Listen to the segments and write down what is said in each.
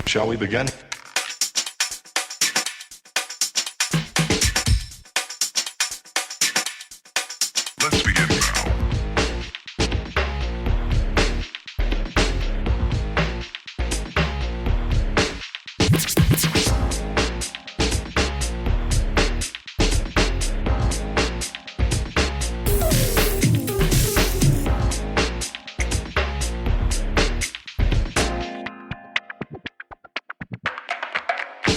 Shall we begin? Let's begin now.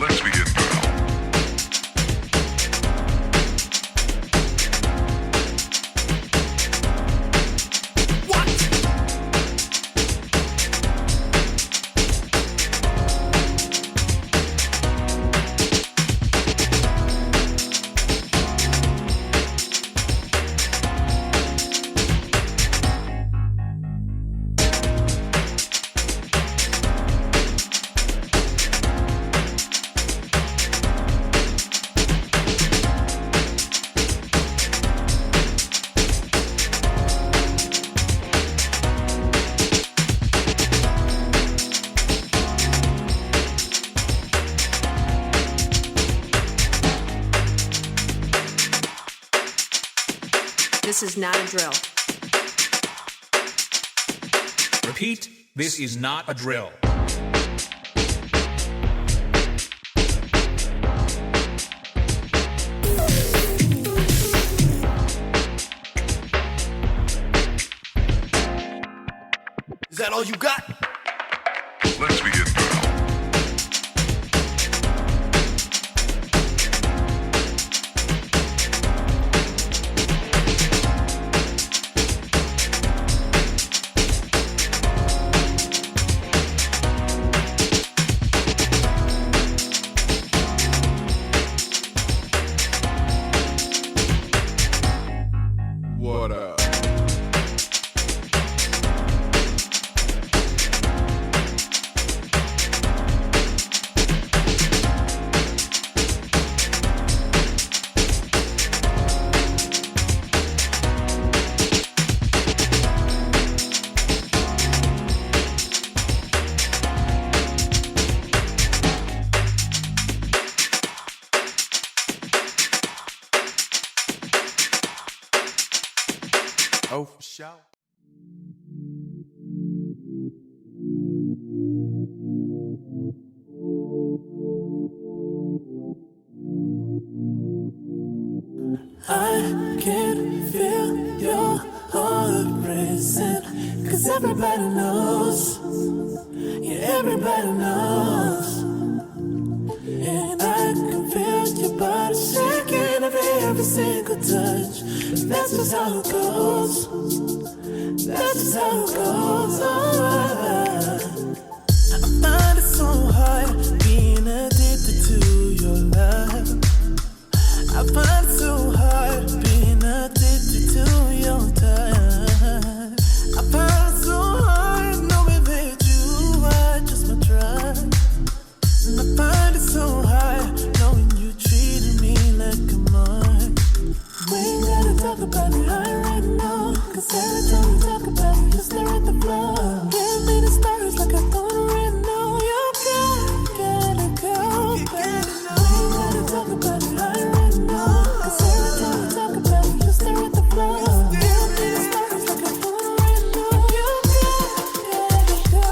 Let's begin now. This is not a drill. Repeat, this is not a drill. Is that all you got? Let's begin now. What up? Oh, for sure. I can feel your heart racing, 'cause everybody knows, yeah, everybody knows. And I can feel your body shaking every single touch. But that's just how it goes. That's just how it goes. Oh, I find it so hard being addicted to your love. I find it so hard being addicted to your touch. I find it so hard knowing that you are just my drug. And I find it so hard knowing you treated me like a mark. We ain't gotta talk about it right now, 'cause every time we talk about it, you stare at the floor. Give me the stars like I thought right now. You gotta go, baby. We ain't gotta talk about it right now, 'cause every time we talk about it, you stare at the floor. Give me the stars like I thought right now. You gotta go,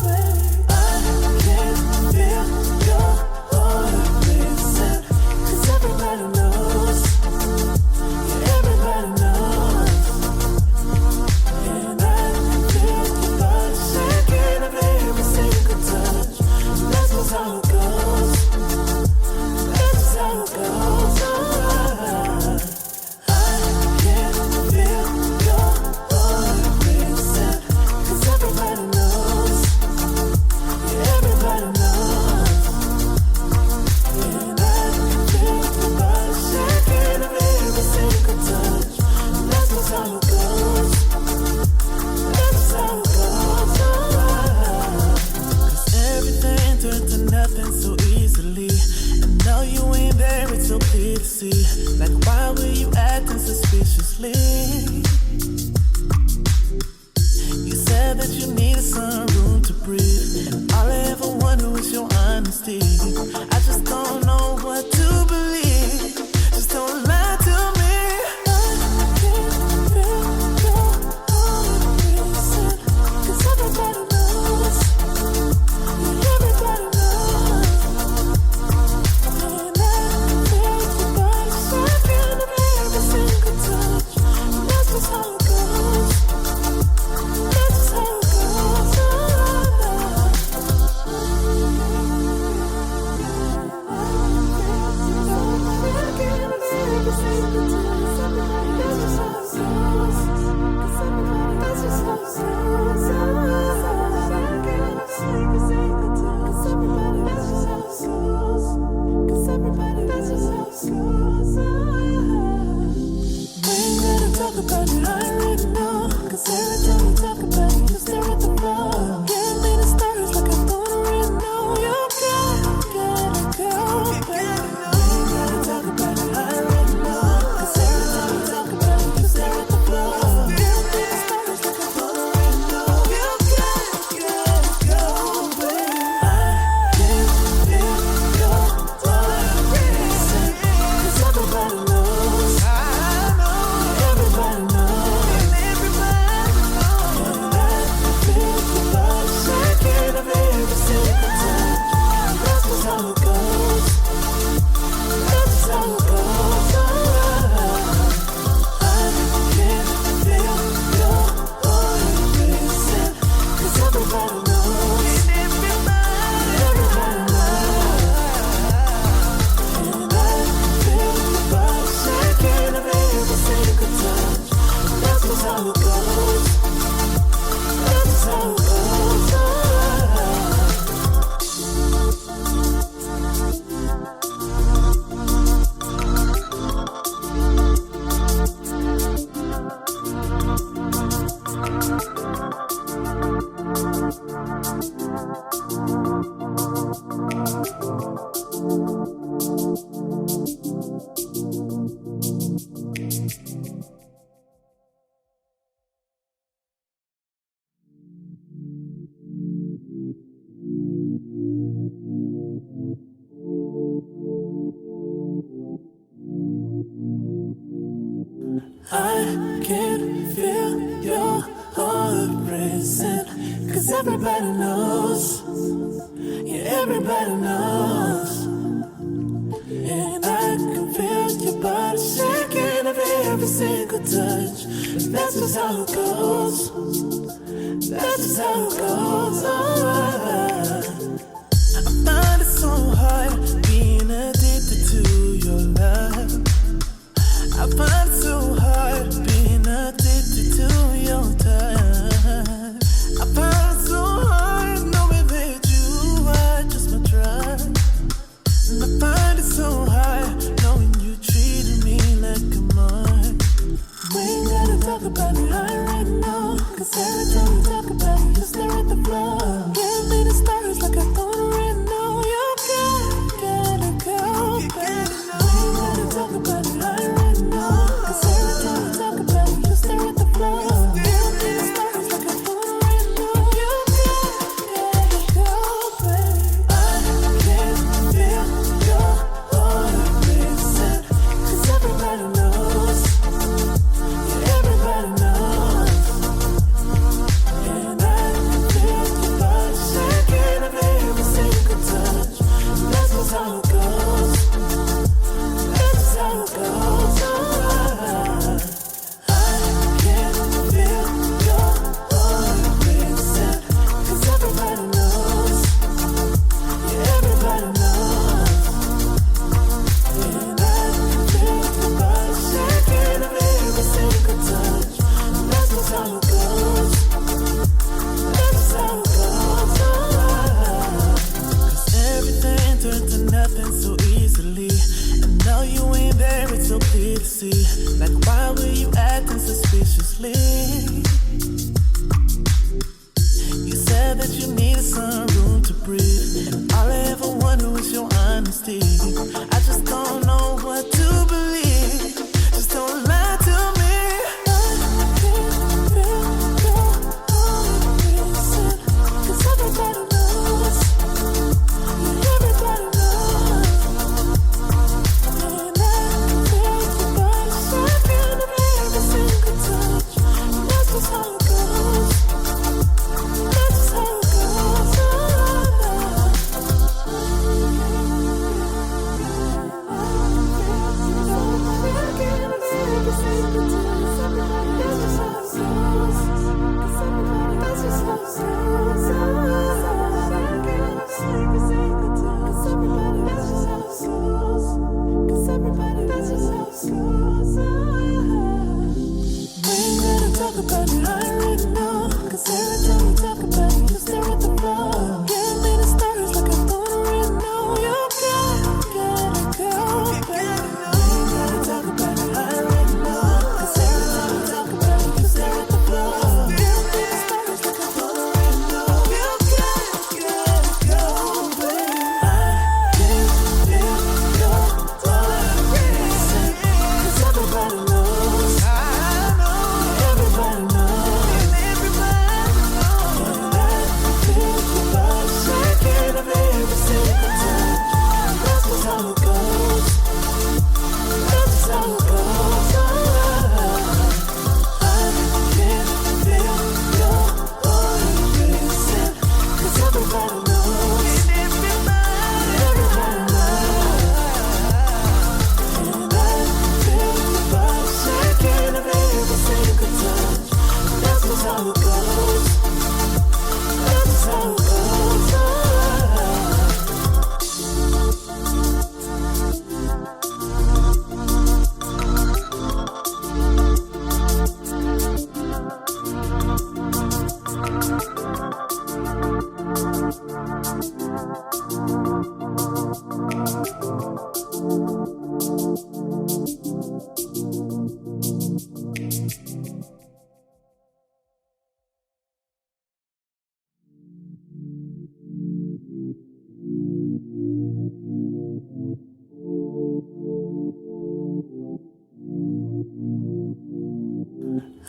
baby. I can feel your heart racing, 'cause everybody knows. Everybody knows. And I can feel your body shaking every single touch. That's just how it goes. That's just how it goes. I can feel your heart racing, 'cause everybody knows. Everybody knows. And I can feel your body shaking every single touch. That's just how it goes. That's just how it goes. 'Cause everything turned to nothing so easily. And now you ain't there, it's so clear to see. Like, why were you acting suspiciously? You said that you needed some room to breathe, and all I ever wanted was your honesty. I just don't know what to believe. Just don't lie to me. I can feel your heart racing, 'cause everybody knows. Everybody knows. And I feel your body shaking of every single touch. And that's just how it goes. That's just how it goes. I can feel your heart racing, 'cause everybody knows. Yeah, everybody knows. And I can feel your body shaking of every single touch. That's just how it goes. That's just how it goes. I find it so hard being addicted to your love. I find it so hard being addicted to your touch. I find it so hard knowing that you are just my drug. And I find it so hard knowing you treated me like a mark. We ain't gotta talk about it right now, 'cause every time we talk about it, you stare at the floor.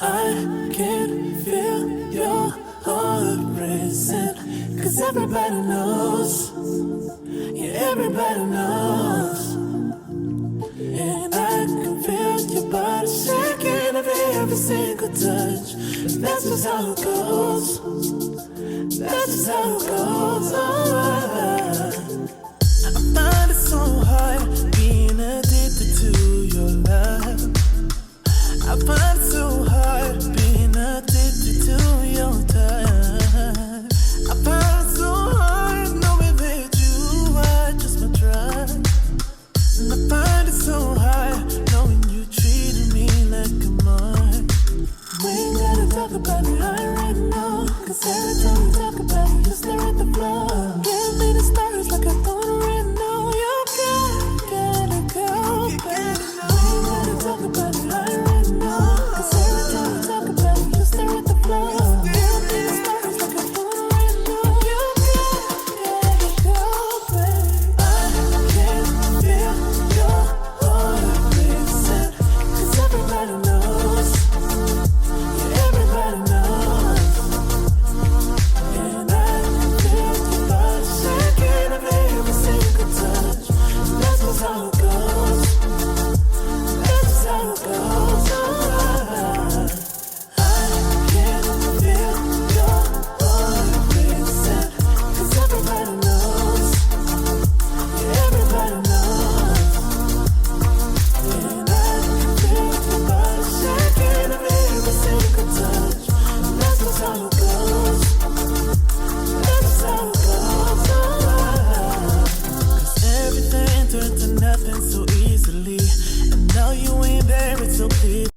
I can feel your heart racing, 'cause everybody knows, yeah, everybody knows. And I can feel your body shaking every single touch. That's just how it goes. That's just how it goes. I find it so hard being addicted to your love. I find it so hard being addicted to your touch. I find it so hard knowing that you are just my drug. And I find it so hard knowing you treated me like a mark. We ain't gotta talk about it right now, 'cause every time we talk about it, you stare at the floor. Give me the stars like I thought right now. You gotta go, baby. We ain't gotta talk about it right now, 'cause every time we talk about it, you stare at the floor. Give me the stars like I thought right now. You gotta go, baby. I can feel your heart racing, 'cause everybody knows, yeah, everybody knows. And I can feel your body shaking every single touch. That's just how it goes. That's just how it goes. I can feel your heart racing, 'cause everybody knows, yeah, everybody knows. And I can feel your body shaking every single touch. That's just how it goes. That's just how it goes. 'Cause everything turned to nothing so easily, and now you ain't there, it's so clear.